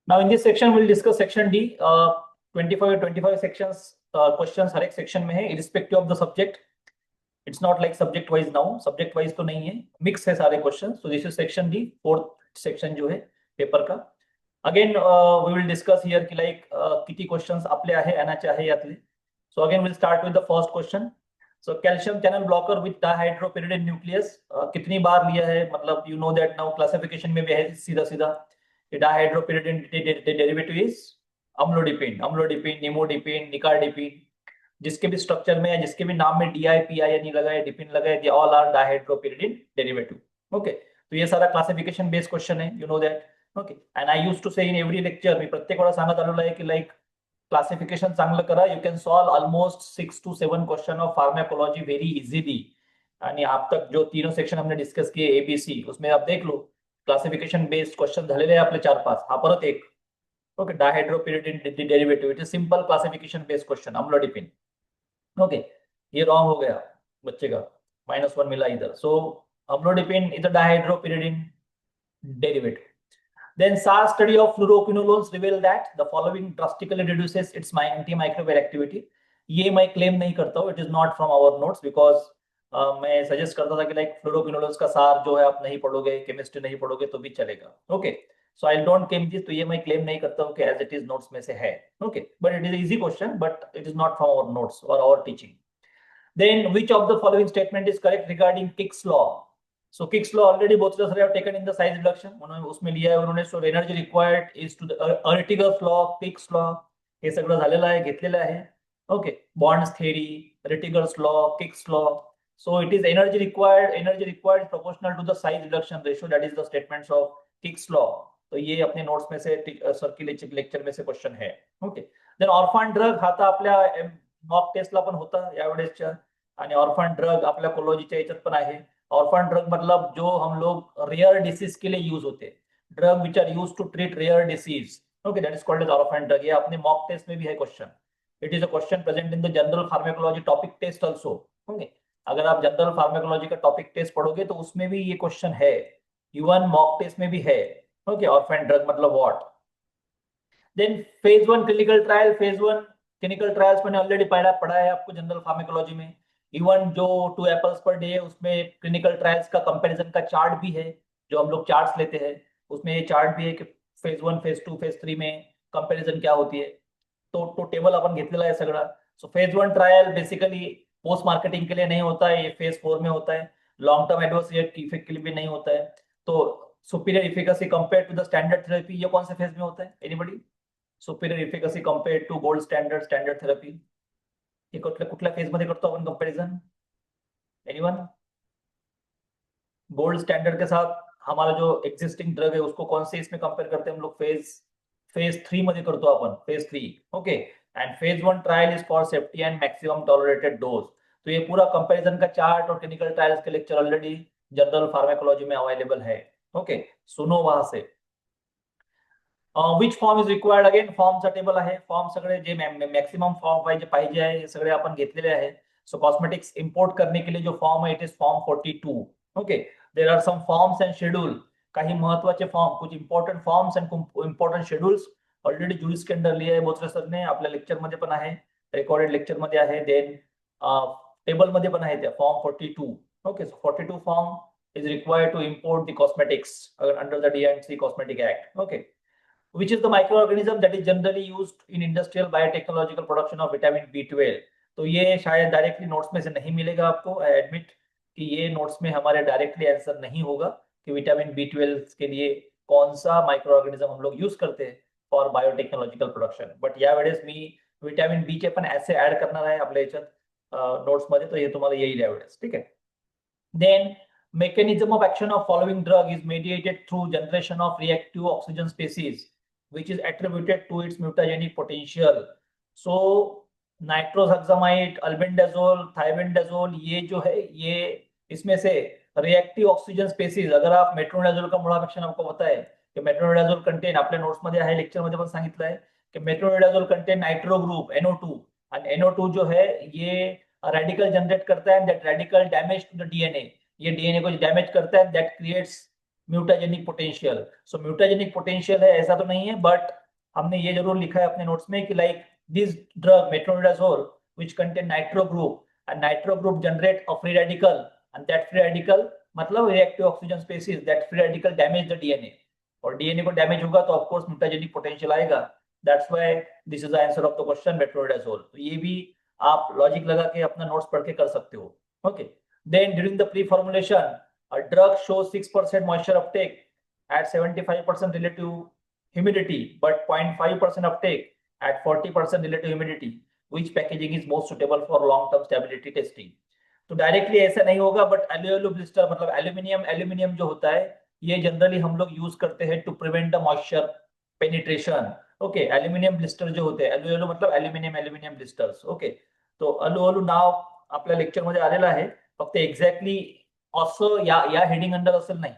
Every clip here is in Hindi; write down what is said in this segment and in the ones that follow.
Now in this section we'll discuss section D. 25 sections questions हर एक सेक्शन में है irrespective of the subject. It's not like subject wise now. Subject wise तो नहीं है, mix है सारे questions. So this is section D, fourth section जो है पेपर का. Again we will discuss here कि like किती questions आपले आहे आणायचे आहे यातले. So again we'll start with the first question. So calcium channel blocker with dihydropyridine nucleus कितनी बार लिया है, मतलब you know that now classification में भी है सीधा सीधा. Dihydropyridine derivative is amlodipine, निमोडिपिन, निकार्डिपिन. जिसके भी स्ट्रक्चर में या जिसके भी नाम में DI, PI नहीं लगाए, डिपिन लगाए, they all are dihydropyridine derivative. Okay, तो ये सारा क्लासिफिकेशन बेस्ड क्वेश्चन है, you know that. Okay, and I used to say in every lecture, मी प्रत्येक वेळा सांगत आलेलो आहे की लाईक क्लासिफिकेशन चांगलं करा, you can solve almost 6 to 7 question of pharmacology very easily. आणि अब तक जो तीनों सेक्शन हमने डिस्कस किए ABC, उसमें आप देख लो क्लासिफिकेशन बेस्ड क्वेश्चन झालेले आहे आपले 4-5. हा परत एक. Okay, dihydropyridine derivative, it is simple classification based question. Amlodipine. Okay, ये रॉन्ग हो गया बच्चे का, -1 मिला इधर. So amlodipine is a dihydropyridine derivative. Then SAR study of fluoroquinolones revealed that the following drastically reduces its antimicrobial activity. ये मैं क्लेम नहीं करता हूँ, it is not from our notes, because मैं सजेस्ट करता था कि लाइक फ्लोरोक्विनोलोन्स का सार जो है आप नहीं पढ़ोगे, केमिस्ट्री नहीं पढ़ोगे तो भी चलेगा. Okay, so I don't claim this, तो ये मैं क्लेम नहीं करता हूँ कि एज इट इज नोट्स में से है. Okay, but it is easy question, but it is not from our notes और our teaching. Then which of the following statement is correct regarding Kick's law? So Kick's law already both of us have taken in the size reduction. उन्होंने उसमें लिया है उन्होंने. So energy required is to the Retiger's law, Kick's law, हे सगळं झालेलं आहे, घेतलेलं आहे. Okay, Bond's theory, Retiger's law, Kick's law. So it is energy required is proportional to the size reduction ratio. That is the statements of Kick's law. तो ये अपने नोट्स में से सर्क्युलेटिंग लेक्चर में से क्वेश्चन है. ओके, देन ऑर्फन ड्रग हा तर आपल्या मॉक टेस्टला पण होता यावेळेसच्या, आणि ऑर्फन ड्रग आपल्या कोलॉजीच्या याच्यात पण आहे. ऑर्फन ड्रग मतलब जो हम लोग रेयर डिसीज के लिए यूज होते, drug which are use to treat rare disease. Okay, that is called as orphan drug. ये अपने मॉक टेस्ट में भी है question. It is a question present in the general pharmacology topic test also. Okay, अगर आप जनरल फार्माकोलॉजी का टॉपिक टेस्ट पढ़ोगे तो उसमें भी ये क्वेश्चन है, इवन मॉक टेस्ट में भी है. ओके, ऑर्फन ड्रग मतलब what. Then phase 1 clinical trial. Phase 1 clinical trials मैंने ऑलरेडी पढ़ा है आपको जनरल फार्माकोलॉजी में. इवन जो 2 एप्पल्स पर डे है उसमें क्लिनिकल ट्रायल्स का कंपैरिजन का चार्ट भी है, जो हम लोग चार्ट्स लेते हैं उसमें ये चार्ट भी है कि फेज 1, फेज 2, फेज 3 में कंपैरिजन क्या होती है. तो टेबल अपन घेतलेला आहे सगळा. So phase 1 trial basically post marketing के लिए नहीं होता है, ये फेज 4 में होता है. लॉन्ग टर्म एडवर्स इफेक्ट के लिए भी नहीं होता है. तो superior efficacy compare to the standard therapy, ये कौन से फेज में होता है? Anybody? Superior efficacy compare to gold standard therapy, ये कुठल्या फेज मध्ये करतो आपण कंपैरिजन? एनीवन? गोल्ड स्टैंडर्ड के साथ हमारा जो एग्जिस्टिंग ड्रग है उसको कौन से इसमें कंपेयर करते हैं हम लोग? फेज 3 मध्ये करतो आपण, phase 3. Okay, and phase 1 trial is for safety and maximum tolerated dose. तो ये पूरा कंपैरिजन का चार्ट और क्लिनिकल ट्रायल्स के लेक्चर ऑलरेडी जनरल फार्माकोलॉजी में अवेलेबल है. ओके, सुनो वहां से. Which form is required? Again फॉर्मचा टेबल आहे. फॉर्म सगळे जे मॅक्सिमम फॉर्म पाहिजे आहे हे सगळे आपण घेतलेले आहे. सो कॉस्मेटिक्स इंपोर्ट करने के लिए जो फॉर्म है it is form 42. Okay, there are some forms and schedule. काही महत्वाचे फॉर्म, कुछ important forms and important schedules already जुलिस के अंडर लिए आहे बोथरे सरने. आपल्या लेक्चर मध्ये पण आहे, रेकॉर्डेड लेक्चर मध्ये आहे. देन टेबल मध्ये पण आहे त्या form 42. Okay, so 42 form is required to import the cosmetics under the D&C Cosmetic Act. Okay, which is the microorganism that is generally used in industrial biotechnological production of vitamin B12. तो ये शायद डायरेक्टली नोट्स में से नहीं मिलेगा आपको. आई एडमिट कि ये नोट्स में हमारे डायरेक्टली आंसर नहीं होगा कि विटामिन B12 के लिए कौन सा माइक्रो ऑर्गेनिज्म हम लोग यूज करते हैं फॉर बायोटेक्नॉलॉजिकल प्रोडक्शन. बट यावेळेस मी विटामिन बी चे पण ऐसे ऍड करणार आहे आपल्या याच्यात नोट्स मध्ये, तो हे तुम्हाला येईल यावेळेस. ठीक आहे. Then mechanism of action of following drug is mediated through generation of reactive oxygen species which is attributed to its mutagenic potential. So nitroxamide, albendazole, thiabendazole, ये जो है ये इसमें से रिएक्टिव ऑक्सिजन स्पेसीज. अगर आप मेट्रोनिडाझोल का मुळापेक्षा आपको पता है कि मेट्रोनिडाझोल कंटेन, आपल्या नोट्स मध्ये आहे, लेक्चर मध्ये पण सांगितलं आहे कि मेट्रोनिडाझोल कंटेन नाइट्रो ग्रुप NO2, आणि NO2 जो है ये रेडिकल जनरेट करता है. That radical damage to the DNA, ये डीएनए को डैमेज करता है. That creates mutagenic potential. So mutagenic potential है ऐसा तो नहीं है, बट हमने ये जरूर लिखा है अपने नोट्स में कि like this drug metronidazole which contain nitro group, and nitro group generate a free radical, and that free radical मतलब reactive oxygen species, that free radical damage the DNA, और डीएनए को डैमेज होगा तो ऑफ कोर्स म्यूटाजेनिक पोटेंशियल आएगा। That's why this is the answer of the question metronidazole. तो ये भी आप लॉजिक लगा के अपना नोट्स पढ़ के कर सकते हो। Okay, then during the pre formulation a drug shows 6% moisture uptake at 75% relative humidity but 0.5% uptake at 40% relative humidity. Which packaging is most suitable for long term stability testing? तो डायरेक्टली ऐसा नहीं होगा, बट एल्यूएलू ब्लिस्टर मतलब एल्यूमिनियम जो होता है ये जनरली हम लोग यूज करते हैं to prevent the moisture penetration. Okay, aluminium blister जो होते हैं, एल्यूएलू मतलब एल्यूमिनियम ब्लिस्टर्स। ओके, तो एल्यूएलू नाव आपल्या लेक्चर मध्ये आलेला आहे, फक्त एक्झॅक्टली असं या हेडिंग अंडर असेल नाही,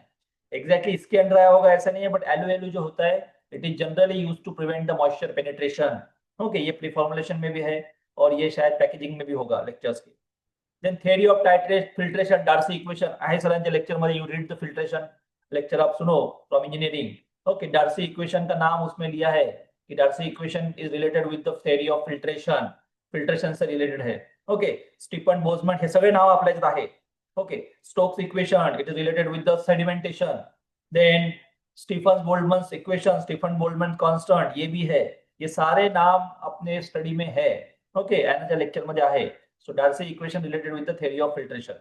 एग्जैक्टली इसके अंडर आया होगा ऐसा नहीं है, बट एलओएलयू जो होता है it is generally used to prevent the moisture penetration. Okay, ये प्री फॉर्मुलेशन में भी है और ये शायद पैकेजिंग में भी होगा लेक्चर्स के। Then theory of titrate filtration, Darcy equation आहे सरांच्या लेक्चर मध्ये, you read the filtration lecture आप सुनो from engineering. Okay, Darcy equation का नाम उसमें लिया है कि Darcy equation is related with the theory of filtration, filtration से रिलेटेड है। ओके, स्टीफन बोल्ट्जमैन हे सगळे नाव आपल्याकडे आहे। Okay, Stokes equation, it is related with the sedimentation. Then Stefan-Boltzmann equation, Stefan-Boltzmann constant, ये भी है। ये सारे नाम अपने स्टडी में है। ओके, एनर्जी लेक्चर मध्ये आहे। So Darcy equation related with the theory of filtration.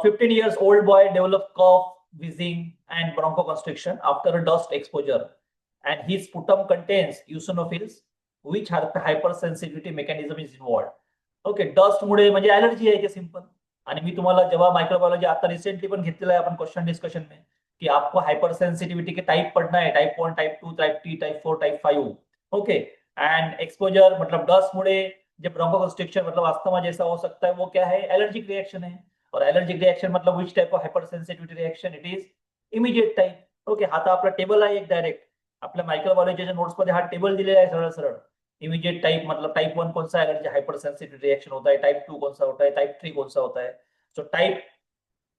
15 years old boy developed cough, wheezing and bronchoconstriction after a dust exposure, and his sputum contains eosinophils, which hypersensitivity mechanism is involved. Okay, dust मुळे म्हणजे ऍलर्जी आहे, की सिंपल। आणि मी तुम्हाला जेव्हा माइक्रोबायोलॉजी आता रिसेंटली पण घेतलेला आहे आपण क्वेश्चन डिस्कशन में कि आपको हाइपर सेंसिटिविटी के टाइप पढ़ना है, type 1, type 2, type 3, type 4, type 5। Okay, and exposure मतलब डस्ट मुळे जब ब्रोंकोकंस्ट्रिक्शन मतलब अस्थमा जैसा हो सकता है, वो क्या है, एलर्जिक रिएक्शन है। और एलर्जिक रिएक्शन मतलब which type of hyper sensitivity reaction, it is immediate type. Okay, हा तर आपला टेबल आहे एक डायरेक्ट आपल्या माइक्रोबायोलॉजीच्या नोट्स मध्ये हा टेबल दिलेला आहे सरळ सरळ। इमीडिएट टाइप मतलब टाइप 1 कौन सा एलर्जी हाइपर सेंसिटिव रिएक्शन होता है, टाइप 2 कौन सा होता है, टाइप 3 कौन सा होता है। So type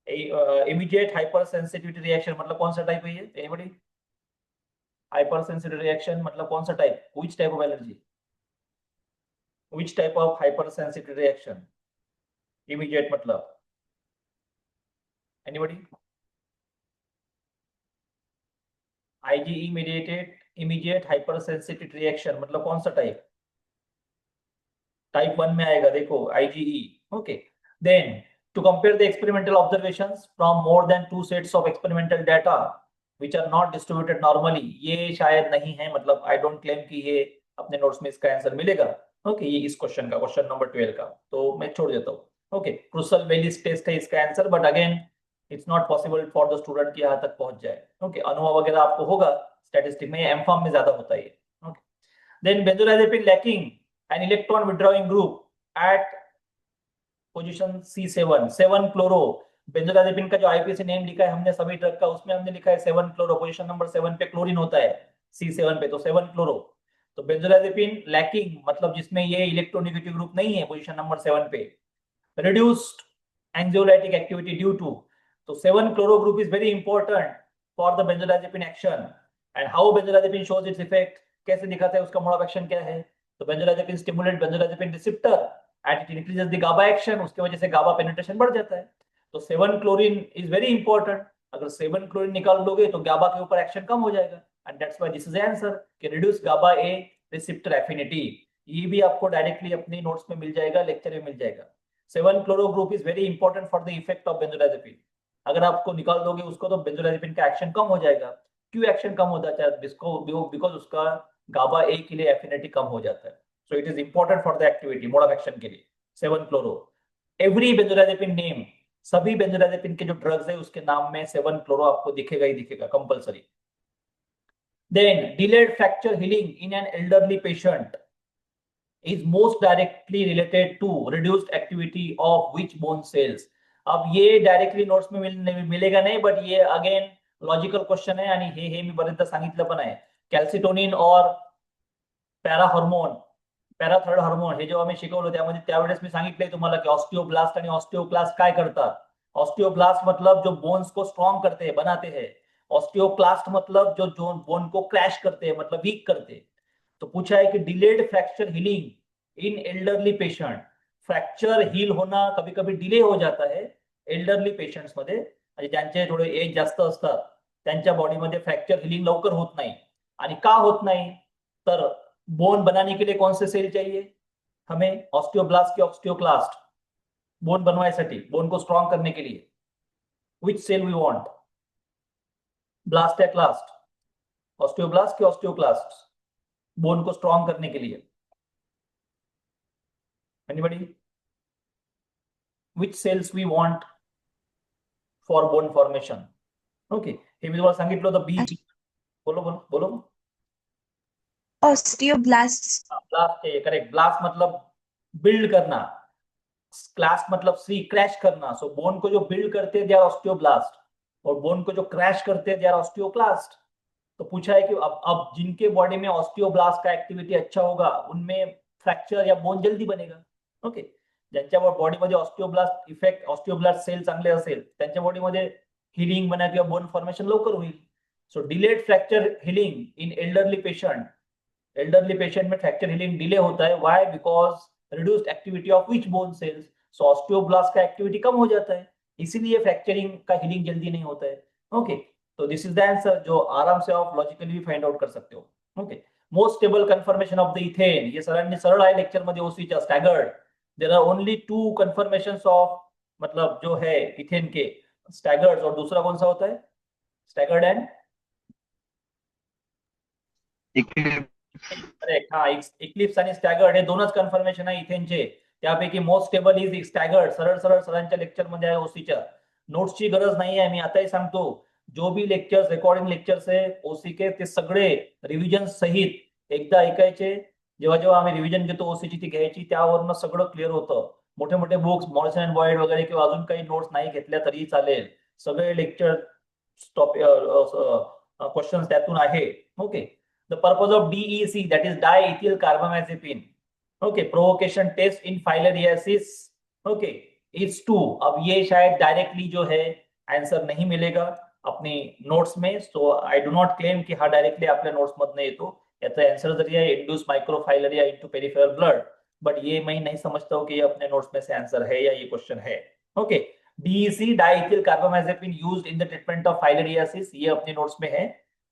immediate hyper sensitivity reaction मतलब कौन सा टाइप है ये, एनीबॉडी? हाइपर सेंसिटिव रिएक्शन मतलब कौन सा type, which type of allergy, which type of hypersensitive reaction, immediate मतलब anybody? IgE mediated immediate hypersensitive reaction मतलब कौन सा टाइप, टाइप 1 में आएगा, देखो IgE. Okay, then to compare the experimental observations from more than 2 sets of experimental data which are not distributed normally, ये शायद नहीं है, मतलब आई डोंट क्लेम कि ये अपने नोट्स में इसका आंसर मिलेगा। ओके, ये इस क्वेश्चन का, क्वेश्चन नंबर 12 का, तो मैं छोड़ देता हूँ। ओके, क्रूसल वेलिस टेस्ट है इसका answer, but again it's not possible for the student कि यहाँ तक पहुंच जाए। ओके, अनुभव वगैरह आपको होगा स्टैटिस्टिक में, एमफॉर्म में ज्यादा होता है। Okay, then benzodiazepine lacking an electron withdrawing group at position C7, 7 chloro. Benzodiazepine का जो आईपीसी नेम लिखा है हमने सभी ड्रग का, उसमें हमने लिखा है 7 क्लोरो, पोजीशन नंबर 7 पे क्लोरीन होता है, C7 पे, तो 7 क्लोरो। तो बेंजोडाइजेपिन लैकिंग मतलब जिसमें ये इलेक्ट्रोनेगेटिव ग्रुप नहीं है, पोजीशन नंबर 7 पे। रिड्यूस्ड एंजाइयोलाइटिक एक्टिविटी ड्यू टू, तो 7 chloro group is very important for the benzodiazepine action. And how benzodiazepine shows its effect, कैसे दिखाता है, उसका मोड ऑफ एक्शन क्या है? तो benzodiazepine stimulate benzodiazepine receptor and it increases the GABA action, उसकी वजह से गाबा पेनिट्रेशन बढ़ जाता है। तो 7 क्लोरीन इज वेरी इंपॉर्टेंट, अगर 7 क्लोरीन निकाल दोगे तो गाबा के ऊपर एक्शन कम हो जाएगा, and that's why this is answer कि रिड्यूस गाबा ए रिसेप्टर एफिनिटी। ये भी आपको डायरेक्टली अपने नोट्स में मिल जाएगा, लेक्चर में मिल जाएगा। 7 chloro group is very important for the effect of benzodiazepine, अगर आपको निकाल दोगे उसको तो बेंजोडाइजेपिन का एक्शन कम हो जाएगा। क्यों एक्शन कम हो जाता है? बिकॉज उसका गाबा ए के लिए एफिनिटी कम हो जाता है। So it is important for the activity, mode of action के लिए 7 क्लोरो। एवरी बेंजोडाइजेपिन नेम, सभी बेंजोडाइजेपिन के जो ड्रग्स है उसके नाम में 7 क्लोरो आपको दिखेगा ही दिखेगा compulsory. Then delayed fracture healing in an elderly patient is most directly related to reduced activity of which bone cells। अब ये डायरेक्टली नोट्स में मिलेगा नहीं, बट ये अगेन लॉजिकल क्वेश्चन है, आणि हे मी बरेचदा सांगितलं पण आहे। कॅल्सिटोनिन और पॅरा हार्मोन, पॅराथायरॉइड हार्मोन हे जेव्हा मी शिकवलं त्यामध्ये त्यावेळेस मी सांगितलंय तुम्हाला की ऑस्टिओब्लास्ट आणि ऑस्टिओक्लास्ट काय करतात, ऑस्टियोब्लास्ट मतलब जो बोन्स को स्ट्रॉन्ग करते हैं, बनाते हैं। ऑस्टियोक्लास्ट मतलब जो बोन को क्रैश करते हैं, मतलब वीक करते हैं। तो पूछा है कि delayed fracture healing in elderly patient, fracture heal होना कभी कभी डिले हो जाता है एल्डरली पेशंट्स मध्ये, म्हणजे ज्यांचे थोडे एज जास्त असतात त्यांच्या बॉडीमध्ये फ्रॅक्चर हीलिंग लवकर होत नाही। आणि का होत नाही, तर बोन बनाने के लिए कौन से सेल चाहिए हमें, ऑस्टियोब्लास्ट की ऑस्टियोक्लास्ट, बोन बनवायसाठी, बोन को स्ट्रॉन्ग करने के लिए which cell we want, blast या क्लास्ट, ऑस्टियोब्लास्ट की ऑस्टियोक्लास्ट, बोन को स्ट्रॉन्ग करने के लिए। Anybody, which cells we want for bone formation? Okay, हे मी तुम्हाला सांगितलं होतं बी, बोलो बोलो बोलो। ऑस्टियोब्लास्ट। ब्लास्ट चाहिए, करेक्ट। ब्लास्ट मतलब बिल्ड करना, क्लास्ट मतलब सी, क्रैश करना। सो बोन को जो बिल्ड करते हैं दे आर ऑस्टियोब्लास्ट, और बोन को जो क्रैश करते हैं दे आर ऑस्टियोक्लास्ट। तो पूछा है कि अब जिनके बॉडी में ऑस्टियोब्लास्ट का एक्टिविटी अच्छा होगा उनमें फ्रॅक्चर या बोन जल्दी बनेगा। ओके, ज्यांच्या बॉडीमध्ये ऑस्टियोब्लास्ट इफेक्ट, ऑस्टियोब्लास्ट सेल चांगले असेल त्यांच्या बॉडीमध्ये हिलिंग म्हणा किंवा बोन फॉर्मेशन लवकर होईल। So delayed fracture healing in elderly patient, elderly patient में फ्रैक्चर हीलिंग डिले होता है, why, because reduced activity of which bone cells, so osteoblast का एक्टिविटी कम हो जाता है, इसीलिए फ्रैक्चरिंग का हीलिंग जल्दी नहीं होता है। ओके, तो दिस इज द आंसर, जो आराम से आप लॉजिकली भी फाइंड आउट कर सकते हो। Okay, most stable conformation of the ethane, ये सरांनी सरळ आहे लेक्चर मध्ये ओसीच्या staggered, there are only 2 conformations of, मतलब जो है इथेन के स्टैगर्ड, और दूसरा कौन सा होता है, स्टैगर्ड एंड करेक्ट। हाँ, इक्लिप्स आणि स्टॅगर्ड हे दोनच कन्फर्मेशन आहे इथेनचे, त्यापैकी मोस्ट स्टेबल इज स्टॅगर्ड। सरळ सरळ सरांच्या लेक्चर मध्ये आहे ओसीच्या, नोट्सची गरज नाही आहे, मी आताही सांगतो, जो भी लेक्चर्स, रेकॉर्डिंग लेक्चर्स आहे ओसी के, ते सगळे रिव्हिजन सहित एकदा ऐकायचे। जेव्हा जेव्हा आम्ही रिव्हिजन घेतो ओसीची ती घ्यायची, त्यावरनं सगळं क्लिअर होतं। मोठे मोठे बुक्स, मॉरिसन अँड बॉयड वगैरे किंवा अजून काही नोट्स नाही घेतल्या तरी चालेल, सगळे लेक्चर स्टॉप, क्वेश्चन त्यातून आहे। Okay, the purpose of DEC, that is diethyl carbamazepine, okay, provocation test in filariasis, okay, is 2। अब ये शायद डायरेक्टली जो है आंसर नहीं मिलेगा अपनी नोट्स में, सो आई डू नॉट क्लेम की हा डायरेक्टली आपल्या नोट्स मधनं येतो, याचा आंसर जरी आहे induce microfilaria into peripheral blood, but ये मैं नहीं समझता हूँ कि ये अपने नोट्स में से आंसर है या ये क्वेश्चन है। Okay, DEC diethyl carbamazepine used in the treatment of filariasis, ये अपने नोट्स में है।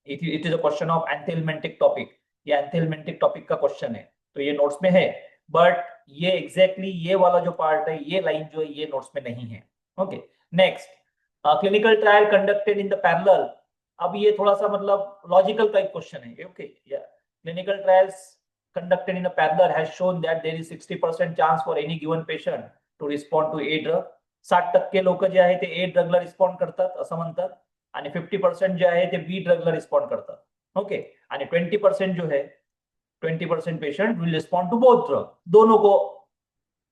It is a question of anthelmintic topic, ये एंथेलमेंटिक टॉपिक का क्वेश्चन है, तो ये नोट्स में है, बट ये एग्जैक्टली ये वाला जो पार्ट है, ये लाइन जो है ये नोट्स में नहीं है। Okay, next, clinical trial conducted in the parallel, अब ये थोड़ा सा मतलब लॉजिकल का एक क्वेश्चन है। ओके, या clinical trials conducted in a parallel has shown that there is 60% chance for any given patient to respond to A drug, 60% लोक जे आहे ते A ड्रगला रिस्पॉन्ड करतात असं म्हणतात, आणि 50% जे आहे ते बी ड्रगला रिस्पॉन्ड करतात। ओके, आणि 20% जो है 20% patient will respond to both drug, दोनों को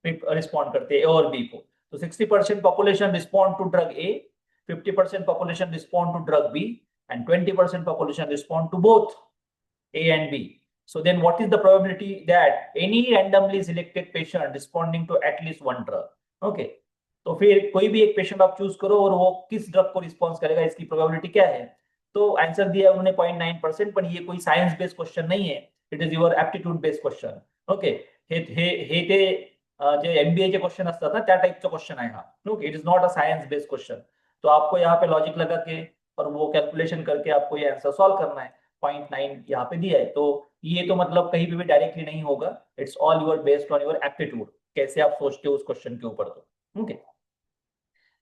रिस्पॉन्ड करते हैं ए और बी को। तो 60% population respond to drug A, 50% population respond to drug B, and 20% population respond to both A and B. So then what is the probability that any randomly selected patient responding to at least one drug? Okay, तो फिर कोई भी एक पेशेंट आप चूज करो और वो किस ड्रग को रिस्पॉन्स करेगा, इसकी प्रोबेबिलिटी क्या है? तो आंसर दिया उन्होंने 0.9%, पण ये कोई सायन्स बेस्ड क्वेश्चन नहीं है, it is your aptitude based question. Okay, हे ते जे एमबीए चे क्वेश्चन असतात ना त्या टाइपचा क्वेश्चन आहे हा। Okay, it is not a science based question, तो आपको यहाँ पे लॉजिक लगा के और वो कैलकुलेशन करके आपको ये आंसर सॉल्व करना है। 0.9 यहाँ पे दिया है, तो ये तो मतलब कहीं पे भी डायरेक्टली नहीं होगा, it's all your based on your aptitude, कैसे आप सोचते हो उस क्वेश्चन के ऊपर। तो okay,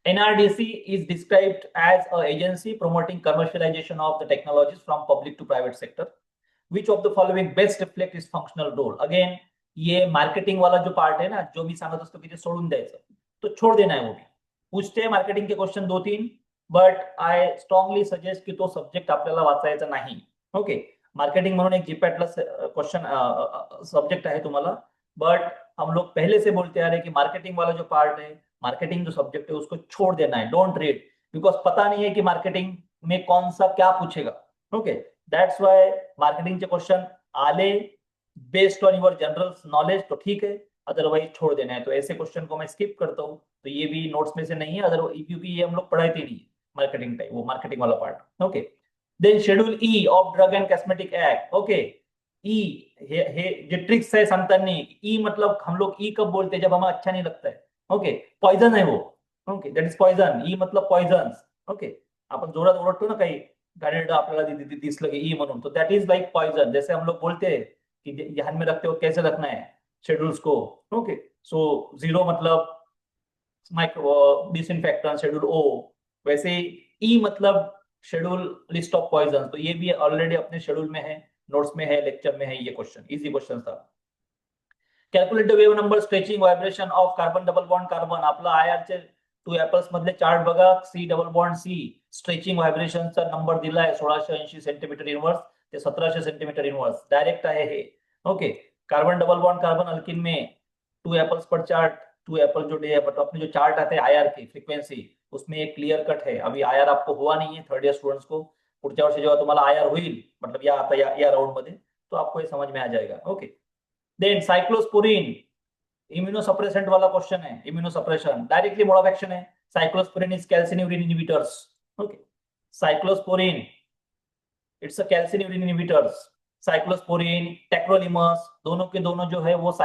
NRDC is described as an agency promoting commercialization of the technologies from public to private sector. Which of the following best reflect its functional role? Again, ये मार्केटिंग वाला जो पार्ट है ना, जो मी सांगत असतो की ते सोडून द्यायचं, तो छोड़ देना है। वो भी पूछते हैं मार्केटिंग के question 2-3, but I strongly suggest की तो सब्जेक्ट आपल्याला वाचायचा नाही। ओके, मार्केटिंग म्हणून एक जीपॅटला क्वेश्चन सब्जेक्ट आहे तुम्हाला, बट हम लोग पहले से बोलते आ रहे हैं कि मार्केटिंग वाला जो पार्ट है, मार्केटिंग जो सब्जेक्ट है उसको छोड़ देना है, डोंट रीड, बिकॉज पता नहीं है कि मार्केटिंग में कौन सा क्या पूछेगा। ओके, दैट्स व्हाई मार्केटिंग के क्वेश्चन आले based on your general knowledge तो ठीक है, अदरवाइज छोड़ देना है। तो ऐसे क्वेश्चन को मैं स्किप करता हूँ, तो ये भी नोट्स में से नहीं है, अदर क्योंकि ये हम लोग पढ़ाए थे नहीं, मार्केटिंग टाइप, वो मार्केटिंग वाला part. Okay, then schedule E of drug and cosmetic act. Okay, E हे जे ट्रिक्स है सांगताना, ई मतलब हम लोग ई कब बोलते हैं, जब हमें अच्छा नहीं लगता है। ओके, पॉइजन है वो। ओके, दैट इज पॉइजन, ई मतलब पॉइजन। ओके, आपण जोरात ओरडतो ना काही, गाडी आपल्याला दिसलं की ई म्हणून, तो दैट इज लाइक पॉइजन। जैसे हम लोग बोलते हैं कि ध्यान में रखते हो कैसे रखना है शेड्यूल्स को। ओके, सो जीरो मतलब माइक्रो डिसइंफेक्टेंट, शेड्यूल ओ, वैसे ई मतलब शेड्यूल लिस्ट ऑफ पॉइजन। तो ये भी ऑलरेडी अपने शेड्यूल में है, नोट्स में है, लेक्चर में है, ये क्वेश्चन इजी क्वेश्चन था। Calculate the wave number stretching vibration of carbon double bond carbon. आपला आयआर चे 2 एपल्स मधले चार्ट बघा, C double bond C, stretching व्हायब्रेशनचा नंबर दिलाय 1680 सेंटीमीटर इनवर्स ते 1700 सेंटीमीटर इनवर्स, डायरेक्ट आहे हे। Okay, carbon double bond carbon alkene में 2 एपल्स पर चार्ट, 2 एपल जो डे बट अपने जो चार्ट आते हैं आईआर की फ्रीक्वेंसी, उसमें एक क्लियर कट है। अभी आईआर आपको हुआ नहीं है थर्ड ईयर स्टूडेंट्स को, पुढच्या वर्षी जेव्हा तुम्हाला आईआर होईल, मतलब या आता या राउंड मध्ये, तो आपको ये समझ में आ जाएगा। ओके, देन साइक्लोस्पोरिन, इम्यूनोसप्रेसेंट वाला क्वेश्चन है। Immunosuppression directly mode of action है। Cyclosporine is calcineurin inhibitors. Okay, cyclosporine it's a calcineurin inhibitors. Cyclosporine, tacrolimus, दोनों के दोनों जो है वो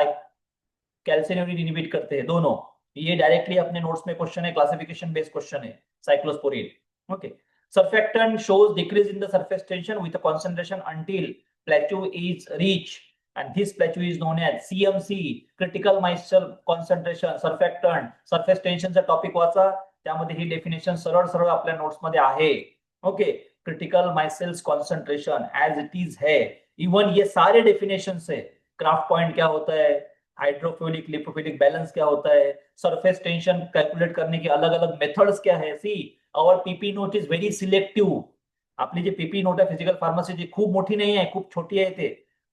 कैल्सिन्यूरिन इनहिबिट करते हैं दोनों। ये डायरेक्टली अपने नोट्स में क्वेश्चन है, क्लासिफिकेशन बेस्ड क्वेश्चन है cyclosporin. Okay, surfactant shows decrease in the surface tension with a concentration until plateau is reached, and this plateau is known as CMC, critical moisture concentration surfactant। surface tension चा टॉपिक वाचा, त्यामध्ये ही डेफिनेशन सरळ सरळ आपल्या नोट्स मध्ये आहे। Okay, critical micelles concentration as it is है, इवन ये सारे डेफिनेशन है। क्राफ्ट पॉइंट क्या होता है, हाइड्रोफिलिक लिपोफिलिक बैलेंस क्या होता है, सरफेस टेंशन कैलकुलेट करने के अलग अलग मेथड्स क्या है। See our PP note is very selective. आपली जी पीपी नोट है फिजिकल फार्मसी जी, खूप मोठी नहीं है, खूप छोटी है ते,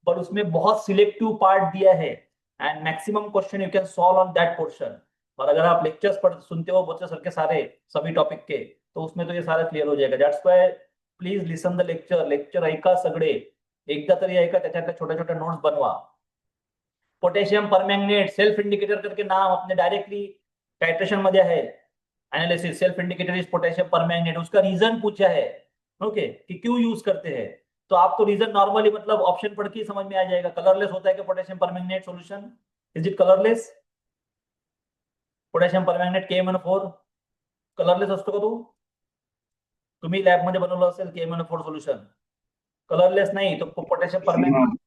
पर उसमें बहुत सिलेक्टिव पार्ट दिया है, and maximum question you can solve on that portion. और अगर आप लेक्चर्स पढ़ सुनते हो बच्चे सर के सारे सभी टॉपिक के, तो उसमें तो ये सारा क्लियर हो जाएगा। That's why please listen the lecture, lecture ऐका सगळे, एकदा तरी ऐका, त्याच्यातल्या छोट्या छोट्या नोट्स बनवा। पोटॅशियम परमॅंगनेट सेल्फ इंडिकेटर करके नाम अपने डायरेक्टली टाइट्रेशन मध्ये है, analysis self indicator is potassium permanganate, उसका रीजन पूछा है। ओके, कि क्यों यूज करते हैं, तो आपको रीजन नॉर्मली मतलब ऑप्शन पढ़ के समझ में आ जाएगा। कलरलेस होता है कि potassium permanganate solution, is it colourless? Potassium permanganate KMnO4 colourless असतो का? तो तुम्ही लॅब मध्ये बनवलं असेल KMnO4 सोल्यूशन, कलरलेस नहीं, तो पोटेशियम परमैंगनेट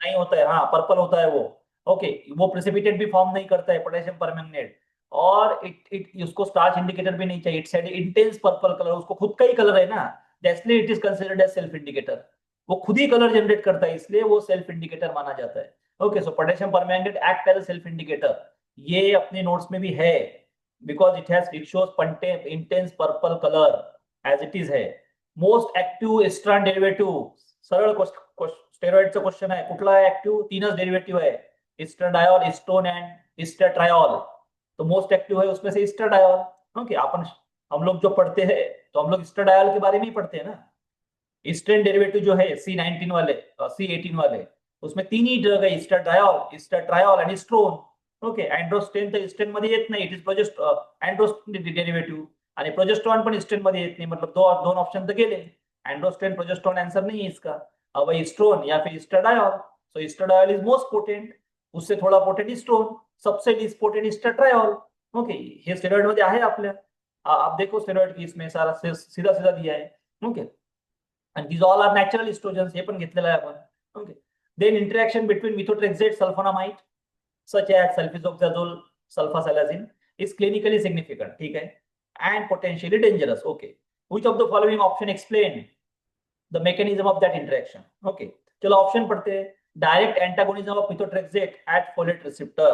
नहीं होता है, हाँ पर्पल होता है वो। ओके, वो प्रेसिपिटेट भी फॉर्म नहीं करता है पोटेशियम परमैंगनेट, और इट उसको स्टार्च इंडिकेटर भी नहीं चाहिए, इट्स इंटेंस पर्पल कलर, उसको खुद का ही कलर है ना, that's why it is considered as self indicator. वो खुद ही कलर जनरेट करता है, इसलिए वो सेल्फ इंडिकेटर माना जाता है। Okay, so potassium permanganate act as self indicator, ये अपने नोट्स में भी है, because it shows intense purple colour as it is है। मोस्ट एक्टिव स्ट्रैंड डेरिवेटिव, सरळ स्टेरॉइडचा क्वेश्चन है, कुठला है एक्टिव? तीनच डेरिवेटिव है, एस्ट्राडायोल, एस्टोन एंड एस्ट्राट्रायोल। तो मोस्ट एक्टिव है उसमें से एस्ट्राडायोल। ओके, अपन हम लोग जो पढ़ते हैं तो हम लोग एस्ट्राडायोल के बारे में ही पढ़ते हैं ना। ईस्टर्न डेरिवेटिव जो है C19 वाले, C18 वाले, उसमें तीन ही ड्रग है, एस्ट्राडायोल, एस्ट्राट्रायोल एंड एस्ट्रोन। ओके, एंड्रोस्टेन तर ईस्टर्न मध्ये येत नाही, इट इज एंड्रोस्टेन डेरिवेटिव, आणि प्रोजेस्टेरॉन पण ईस्टर्न मध्ये येत नाही, मतलब दोन ऑप्शन तो गेले, एंड्रोस्टेन प्रोजेस्टेरॉन आंसर नहीं है इसका। अब एस्ट्रोन या फिर estradiol, so estradiol is most potent, उससे थोड़ा पोटेंट एस्ट्रोन, सबसे लीस्ट पोटेंट एस्ट्राट्रायोल। ओके, हे स्टेरॉइड मध्ये आहे आपल्या, आप देखो स्टेरॉइड की इसमें सारा सीधा सीधा दिया है। Okay, and these all are natural estrogens, हे पण घेतलेलं आहे आपण। Okay, then interaction between methotrexate sulfonamide such as sulfazoxazole sulfasalazine is clinically significant, ठीक है, and potentially dangerous। okay, which of the following option explain the mechanism of that interaction? okay, चलो ऑप्शन पढ़ते हैं। Direct antagonism of methotrexate at folate receptor,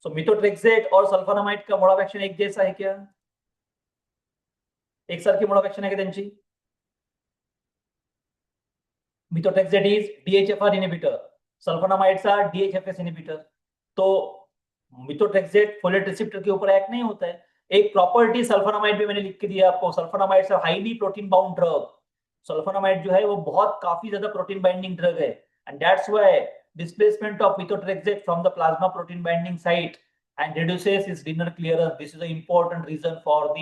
so methotrexate और सल्फोनामाइड का मोड ऑफ एक्शन एक जैसा है क्या? एक सारखी मोड ऑफ एक्शन है क्या त्यांची? methotrexate is DHFR inhibitor, sulfonamide सा DHFS inhibitor। तो methotrexate फोलेट रिसेप्टर के ऊपर एक्ट नहीं होता है। एक प्रॉपर्टी सल्फोनामाइड भी मैंने लिख के दिया आपको, सल्फोनामाइड से highly protein bound drug, sulfonamide जो है वो बहुत काफी ज्यादा प्रोटीन बाइंडिंग ड्रग है, and that's why displacement of methotrexate from the plasma protein binding site and reduces its inner clearance. This is an important reason for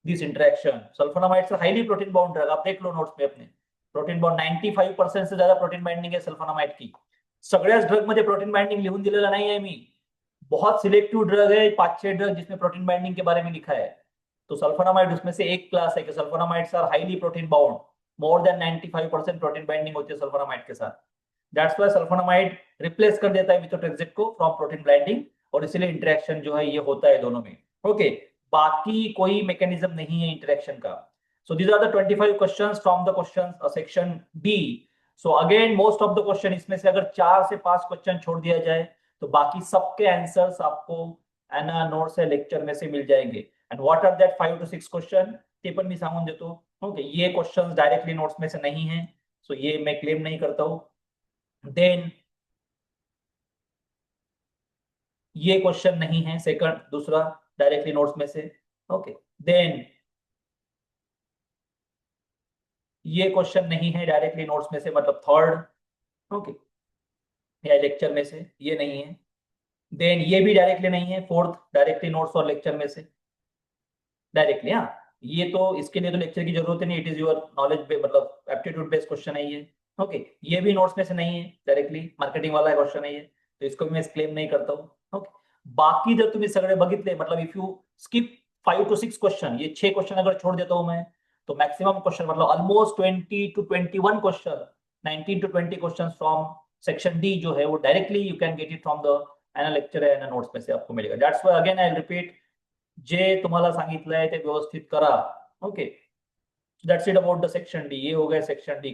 this interaction. Sulfonamides are highly protein bound drug. आप देख लो नोट्स में अपने प्रोटीन बॉन्ड 95% से ज्यादा प्रोटीन बाइंडिंग है सल्फोनामाइड की. सगळ्याच ड्रग मध्ये प्रोटीन बाइंडिंग लिहून दिलेला नाही आहे मी. बहुत सिलेक्टिव ड्रग है, 5-6 ड्रग जिसमें प्रोटीन बाइंडिंग के बारे में लिखा है. तो सल्फोनामाइड उसमें से एक क्लास है कि sulfonamides are highly protein bound. More than 95% protein binding होती है सल्फोनामाइड के साथ. दैट्स व्हाई सल्फोनामाइड रिप्लेस कर देता है मिथोट्रेक्सेट को फ्रॉम प्रोटीन बाइंडिंग, और इसीलिए इंटरेक्शन जो है ये होता है दोनों में. ओके, बाकी कोई मैकेनिज्म नहीं है इंटरेक्शन का. So these are the 25 questions from the questions section D. So again most of the question इसमें से अगर 4 से 5 क्वेश्चन छोड़ दिया जाए तो बाकी सबके आंसर्स आपको एना नोट से लेक्चर में से मिल जाएंगे. And what are that 5 to 6 question ते पण मी सांगून देतो. ओके, ये क्वेश्चंस डायरेक्टली नोट्स में से नहीं है, सो ये मैं क्लेम नहीं करता हूं. देन ये क्वेश्चन नहीं है सेकंड, दूसरा डायरेक्टली नोट्स में से. ओके, देन ये क्वेश्चन नहीं है डायरेक्टली नोट्स में से, मतलब थर्ड. ओके, या लेक्चर में से ये नहीं है. देन ये भी डायरेक्टली नहीं है फोर्थ, डायरेक्टली नोट्स और लेक्चर में से डायरेक्टली. हाँ, ये तो इसके लिए तो लेक्चर की जरूरत ही नहीं, इट इज योर नॉलेज मतलब एप्टीट्यूड बेस्ड क्वेश्चन है ये. ओके, ये भी नोट्स में से नहीं है, डायरेक्टली मार्केटिंग वाला क्वेश्चन है ये, तो इसको भी मैं क्लेम नहीं करता हूँ. ओके, बाकी जर तुम्ही सगळे बघितले, मतलब if you skip 5 to 6 question, ये 6 क्वेश्चन अगर छोड़ देता हूं मैं, तो मैक्सिमम क्वेश्चन मतलब almost 20 to 21 question, 19 to 20 question from section D जो है वो directly you can get it from the एना लेक्चर एना नोट्स में से आपको मिलेगा. That's why again I repeat, जे तुम्हाला सांगितलंय ते व्यवस्थित करा. Okay, that's it about the section D. ये हो गया सेक्शन डी.